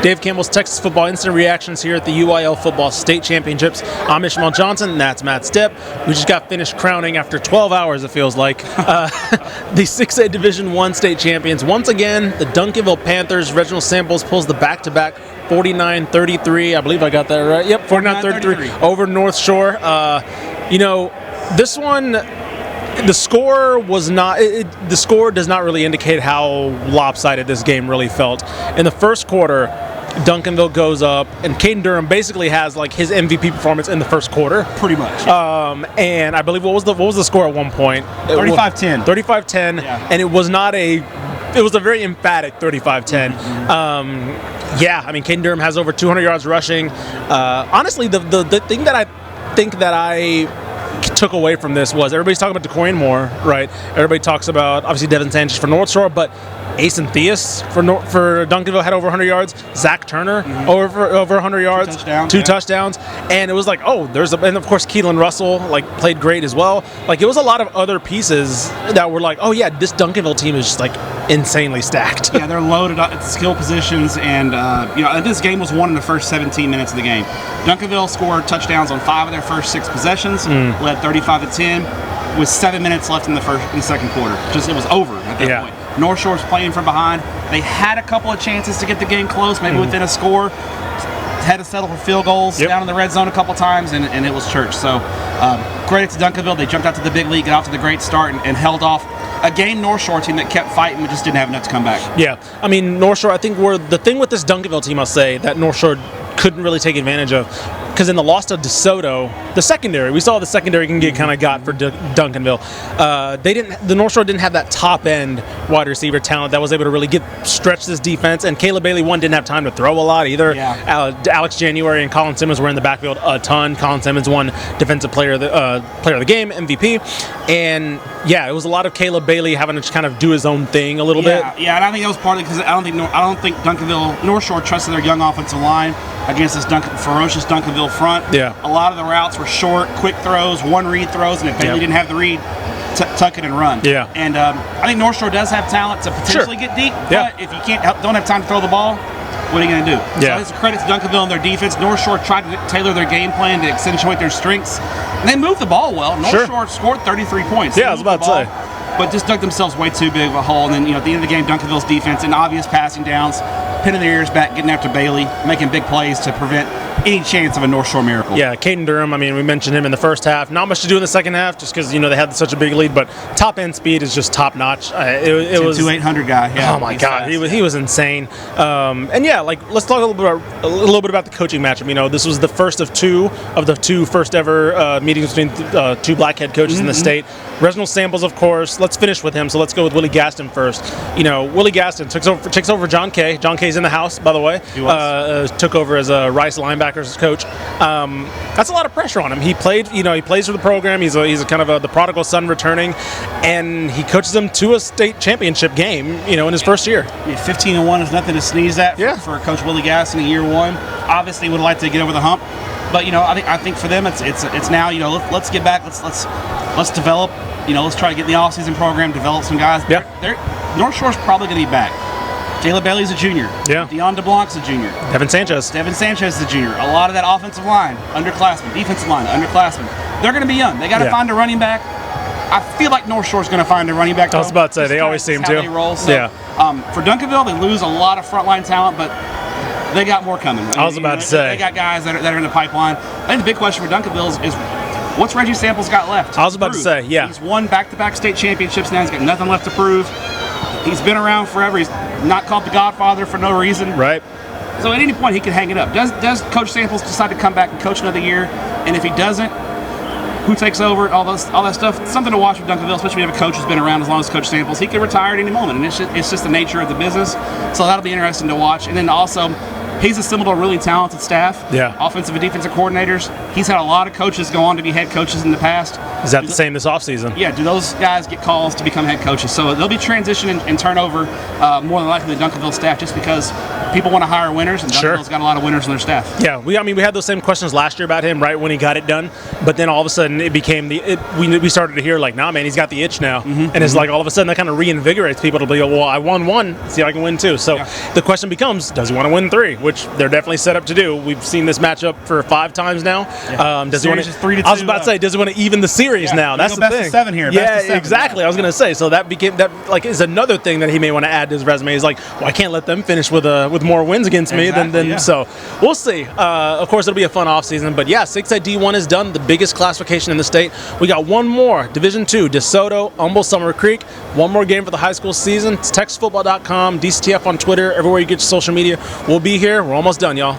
Dave Campbell's Texas Football Instant Reactions here at the UIL Football State Championships. I'm Ishmael Johnson, and that's Matt Stepp. We just got finished crowning, after 12 hours it feels like, the 6A Division I state champions. Once again, the Duncanville Panthers. Reginald Samples pulls the back-to-back 49-33. I believe I got that right. Yep, 49-33 over North Shore. This one, the score was not. The score does not really indicate how lopsided this game really felt. In the first quarter, Duncanville goes up, and Caden Durham basically has like his MVP performance in the first quarter, pretty much. And I believe what was the score at one point? 35-10. 35-10, yeah. And it was not a. It was a very emphatic 35-10. Yeah, I mean, Caden Durham has over 200 yards rushing. Honestly, the thing that I think that I took away from this was everybody's talking about DeCorian Moore, right? Everybody talks about, obviously, Devin Sanchez for North Shore, but Ace and Theus for Duncanville had over 100 yards. Zach Turner over 100 yards, two touchdowns, and it was like, and of course Keelan Russell played great as well. It was a lot of other pieces that were like, oh yeah, this Duncanville team is just insanely stacked. Yeah, they're loaded at skill positions, and this game was won in the first 17 minutes of the game. Duncanville scored touchdowns on 5 of their first 6 possessions, led 35-10, with 7 minutes left in the second quarter. It was over at that point. North Shore's playing from behind. They had a couple of chances to get the game close, maybe within a score. Had to settle for field goals down in the red zone a couple times, and it was church. So credit to Duncanville. They jumped out to the big league, got off to the great start, and held off a game North Shore team that kept fighting but just didn't have enough to come back. Yeah, I mean, North Shore, I think the thing with this Duncanville team, I'll say, that North Shore couldn't really take advantage of, because in the loss to DeSoto, the secondary, we saw the secondary can get kind of got for Duncanville. The North Shore didn't have that top end wide receiver talent that was able to really stretch this defense, and Caleb Bailey didn't have time to throw a lot either. Alex January and Colin Simmons were in the backfield a ton. Colin Simmons won Defensive Player of the Game, MVP, and it was a lot of Caleb Bailey having to kind of do his own thing a little bit. Yeah, and I think that was partly because I don't think Duncanville North Shore trusted their young offensive line against this ferocious Duncanville front. Yeah. A lot of the routes were short, quick throws, one-read throws, and if Bailey didn't have the read, tuck it and run. Yeah. And I think North Shore does have talent to potentially get deep, but if you don't have time to throw the ball, what are you going to do? Yeah. So it's a credit to Duncanville and their defense. North Shore tried to tailor their game plan to accentuate their strengths, and they moved the ball well. North Shore scored 33 points. Yeah, I was about to say. But just dug themselves way too big of a hole. And then, at the end of the game, Duncanville's defense and obvious passing downs, pinning their ears back, getting after Bailey, making big plays to prevent any chance of a North Shore miracle. Yeah, Caden Durham, I mean, we mentioned him in the first half. Not much to do in the second half just because, they had such a big lead, but top-end speed is just top-notch. It was 2,800 guy. Yeah, oh, my God. He was insane. Let's talk a little bit about the coaching matchup. This was the first of two first-ever meetings between two black head coaches in the state. Reginald Samples, of course. Let's finish with him, so let's go with Willie Gaston first. Willie Gaston takes over John Kay. John Kay's in the house, by the way. He was. Took over as a Rice linebackers coach. That's a lot of pressure on him. He played, he plays for the program. He's a kind of the prodigal son returning, and he coaches them to a state championship game, in his first year. Yeah, 15-1 is nothing to sneeze at for Coach Willie Gaston in year one. Obviously, would like to get over the hump, but I think for them it's now let's get back. Let's develop. Let's try to get in the off-season program, develop some guys. Yeah. North Shore's probably going to be back. Caleb Bailey's a junior. Yeah. Deon DeBlanc's a junior. Devin Sanchez is a junior. A lot of that offensive line, underclassmen. Defensive line, underclassmen. They're going to be young. They got to find a running back. I feel like North Shore's going to find a running back. I was about to say, they always seem to. They roll. So, for Duncanville, they lose a lot of frontline talent, but they got more coming. I was about to say. They got guys that are in the pipeline. I think the big question for Duncanville is what's Reggie Samples got left? I was about to say, He's won back-to-back state championships now. He's got nothing left to prove. He's been around forever. He's not called the Godfather for no reason. Right. So at any point, he could hang it up. Does Coach Samples decide to come back and coach another year? And if he doesn't, who takes over? All that stuff. Something to watch with Duncanville, especially when you have a coach who's been around as long as Coach Samples. He could retire at any moment, and it's just the nature of the business. So that'll be interesting to watch. And then also, he's assembled a really talented staff. Yeah. Offensive and defensive coordinators. He's had a lot of coaches go on to be head coaches in the past. Is that the same this offseason? Yeah. Do those guys get calls to become head coaches? So there'll be transition and turnover more than likely the Duncanville staff, just because people want to hire winners, and Duncanville's got a lot of winners on their staff. Yeah. We had those same questions last year about him, right, when he got it done. But then all of a sudden it became we started to hear nah, man, he's got the itch now. And it's all of a sudden that kind of reinvigorates people to be, well, I won one, see if I can win two. So the question becomes, does he want to win three? which they're definitely set up to do. We've seen this matchup for 5 times now. Does he want Series is 3-2, I was about to say, does he want to even the series now? That's the best thing. of 7 here. Yeah, Best of 7, exactly. I was going to say, so that is another thing that he may want to add to his resume. Is like, well, I can't let them finish with more wins against me than so. We'll see. Of course, it'll be a fun offseason, but yeah, 6A D1 is done, the biggest classification in the state. We got one more, Division II, DeSoto, Humble, Summer Creek. One more game for the high school season. It's TexasFootball.com, DCTF on Twitter, everywhere you get your social media. We'll be here. We're almost done, y'all.